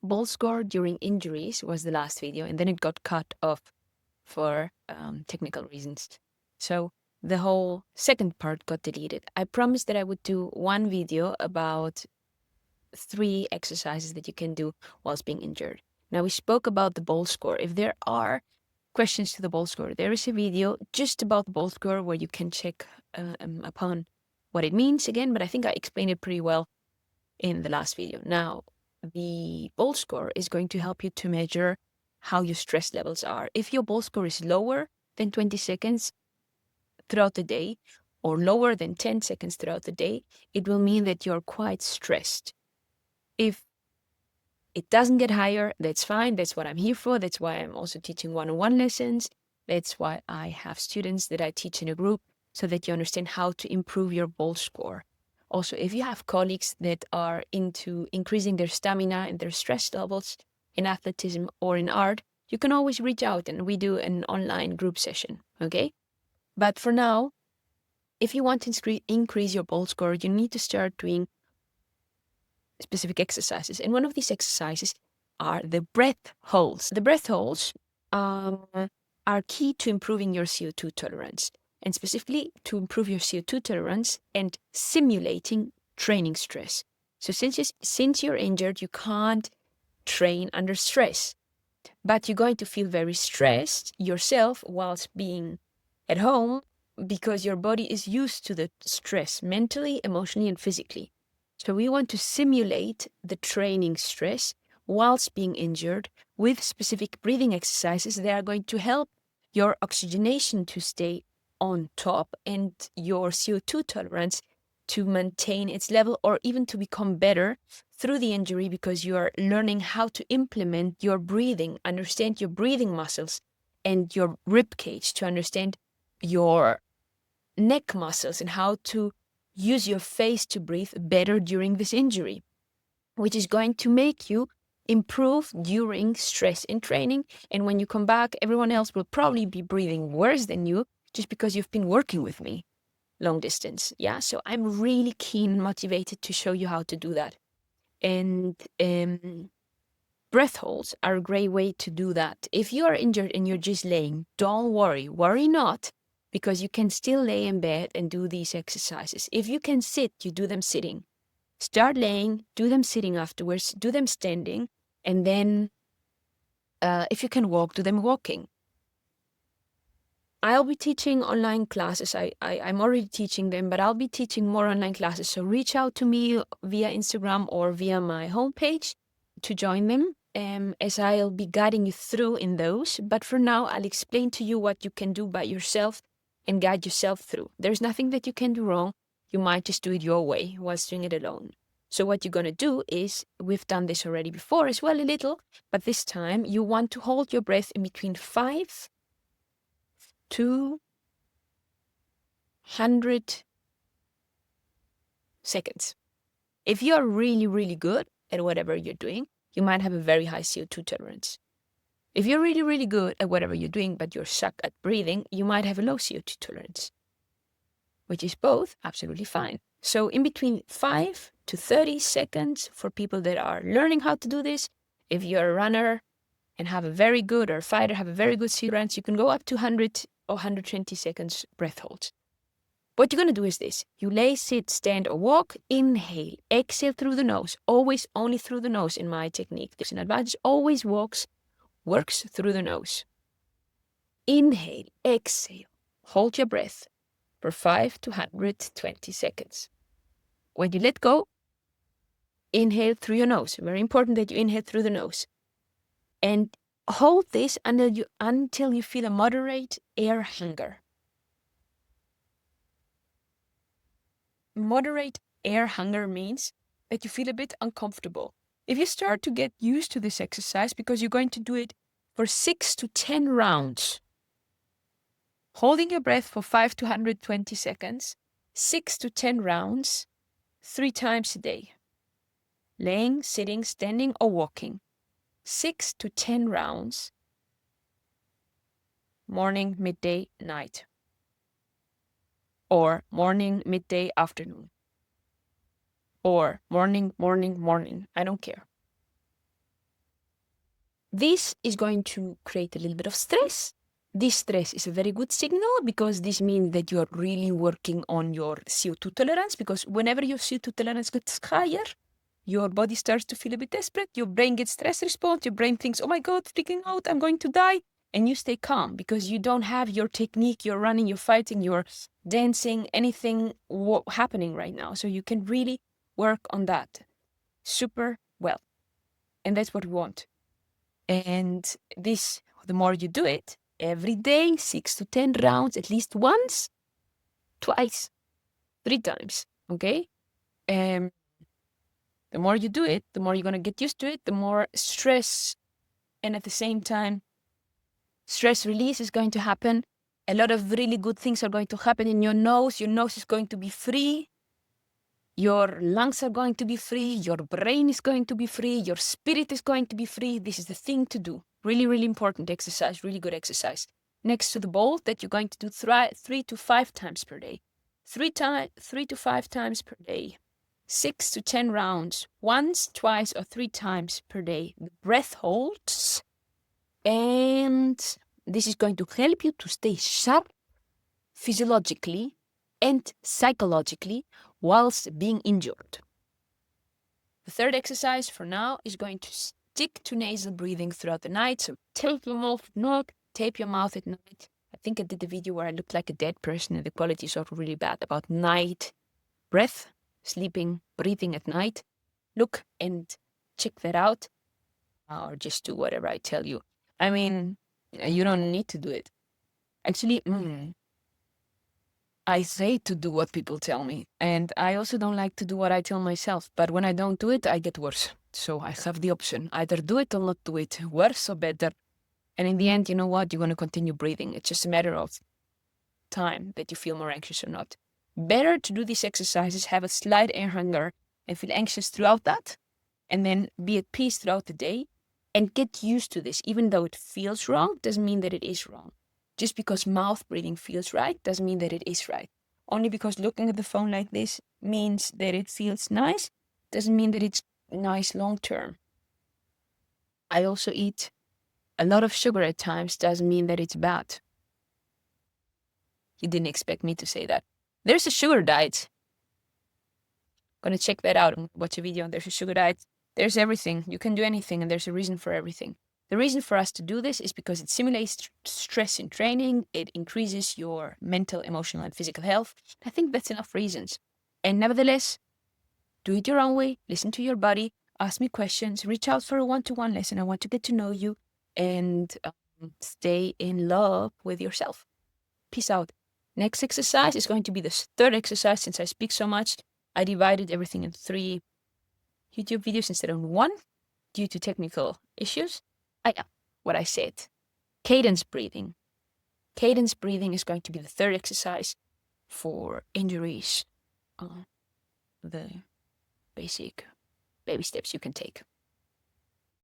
ball score during injuries was the last video, and then it got cut off for technical reasons. So the whole second part got deleted. I promised that I would do one video about 3 exercises that you can do whilst being injured. Now, we spoke about the ball score. If there are questions to the ball score, there is a video just about the ball score where you can check upon what it means again, but I think I explained it pretty well in the last video. Now, the ball score is going to help you to measure how your stress levels are. If your ball score is lower than 20 seconds throughout the day, or lower than 10 seconds throughout the day, it will mean that you're quite stressed. If it doesn't get higher, that's fine. That's what I'm here for. That's why I'm also teaching one-on-one lessons. That's why I have students that I teach in a group, so that you understand how to improve your ball score. Also, if you have colleagues that are into increasing their stamina and their stress levels in athleticism or in art, you can always reach out and we do an online group session, okay? But for now, if you want to increase your ball score, you need to start doing specific exercises. And one of these exercises are the breath holds. The breath holds are key to improving your CO2 tolerance, and specifically to improve your CO2 tolerance and simulating training stress. So since you're injured, you can't train under stress, but you're going to feel very stressed yourself whilst being at home because your body is used to the stress mentally, emotionally, and physically. So we want to simulate the training stress whilst being injured with specific breathing exercises that are going to help your oxygenation to stay on top and your CO2 tolerance to maintain its level or even to become better through the injury, because you are learning how to implement your breathing, understand your breathing muscles and your rib cage, to understand your neck muscles and how to use your face to breathe better during this injury, which is going to make you improve during stress in training. And when you come back, everyone else will probably be breathing worse than you just because you've been working with me long distance. Yeah, so I'm really keen and motivated to show you how to do that. And breath holds are a great way to do that. If you are injured and you're just laying, don't worry not, because you can still lay in bed and do these exercises. If you can sit, you do them sitting. Start laying, do them sitting afterwards, do them standing, and then if you can walk, do them walking. I'll be teaching online classes. I'm already teaching them, but I'll be teaching more online classes. So reach out to me via Instagram or via my homepage to join them, as I'll be guiding you through in those. But for now, I'll explain to you what you can do by yourself and guide yourself through. There's nothing that you can do wrong. You might just do it your way whilst doing it alone. So what you're going to do is, we've done this already before as well a little, but this time you want to hold your breath in between 5 to 100 seconds. If you're really, really good at whatever you're doing, you might have a very high CO2 tolerance. If you're really, really good at whatever you're doing, but you're suck at breathing, you might have a low CO2 tolerance, which is both absolutely fine. So in between 5 to 30 seconds for people that are learning how to do this. If you're a runner and have a very good, or a fighter, have a very good CO2 tolerance, you can go up to 100 or 120 seconds breath holds. What you're going to do is this. You lay, sit, stand, or walk. Inhale, exhale through the nose. Always only through the nose in my technique. There's an advantage. Always works through the nose. Inhale, exhale. Hold your breath for 5 to 120 seconds. When you let go, inhale through your nose. Very important that you inhale through the nose. And hold this until you feel a moderate air hunger. Moderate air hunger means that you feel a bit uncomfortable. If you start to get used to this exercise, because you're going to do it for 6 to 10 rounds, holding your breath for 5 to 120 seconds, 6 to 10 rounds, 3 times a day. Laying, sitting, standing, or walking. 6 to 10 rounds, morning, midday, night. Or morning, midday, afternoon. Or morning. I don't care. this is going to create a little bit of stress. This stress is a very good signal because this means that you are really working on your CO2 tolerance, because whenever your CO2 tolerance gets higher, your body starts to feel a bit desperate, your brain gets stress response, your brain thinks, oh my God, freaking out, I'm going to die. And you stay calm because you don't have your technique, you're running, you're fighting, you're dancing, anything happening right now. So you can really work on that super well. And that's what we want. And this, the more you do it, every day, 6 to 10 rounds, at least once, twice, 3 times, okay? The more you do it, the more you're gonna get used to it, the more stress, and at the same time, stress release is going to happen. A lot of really good things are going to happen in your nose. Your nose is going to be free. Your lungs are going to be free. Your brain is going to be free. Your spirit is going to be free. This is the thing to do. Really, really important exercise, really good exercise. Next to the bowl that you're going to do 3 to 5 times per day. 3 to 5 times per day. 6 to 10 rounds, once, twice, or 3 times per day. The breath holds. And this is going to help you to stay sharp physiologically and psychologically whilst being injured. The third exercise for now is going to stick to nasal breathing throughout the night. So tape your mouth at night, tape your mouth at night. I think I did a video where I looked like a dead person and the quality is also really bad about night breath, sleeping, breathing at night. Look and check that out, or just do whatever I tell you. I mean, you don't need to do it. Actually, I say to do what people tell me. And I also don't like to do what I tell myself. But when I don't do it, I get worse. So I have the option. Either do it or not do it. Worse or better. And in the end, you know what? You're going to continue breathing. It's just a matter of time that you feel more anxious or not. Better to do these exercises, have a slight air hunger, and feel anxious throughout that. And then be at peace throughout the day. And get used to this. Even though it feels wrong, doesn't mean that it is wrong. Just because mouth breathing feels right doesn't mean that it is right. Only because looking at the phone like this means that it feels nice doesn't mean that it's nice long term. I also eat a lot of sugar at times doesn't mean that it's bad. You didn't expect me to say that. There's a sugar diet. Gonna check that out and watch a video. There's a sugar diet. There's everything. You can do anything and there's a reason for everything. The reason for us to do this is because it simulates stress in training. It increases your mental, emotional, and physical health. I think that's enough reasons. And nevertheless, do it your own way. Listen to your body. Ask me questions. Reach out for a one-to-one lesson. I want to get to know you and stay in love with yourself. Peace out. Next exercise is going to be the third exercise. Since I speak so much, I divided everything in 3 YouTube videos instead of 1 due to technical issues. What I said. Cadence breathing. Cadence breathing is going to be the third exercise for injuries. The basic baby steps you can take.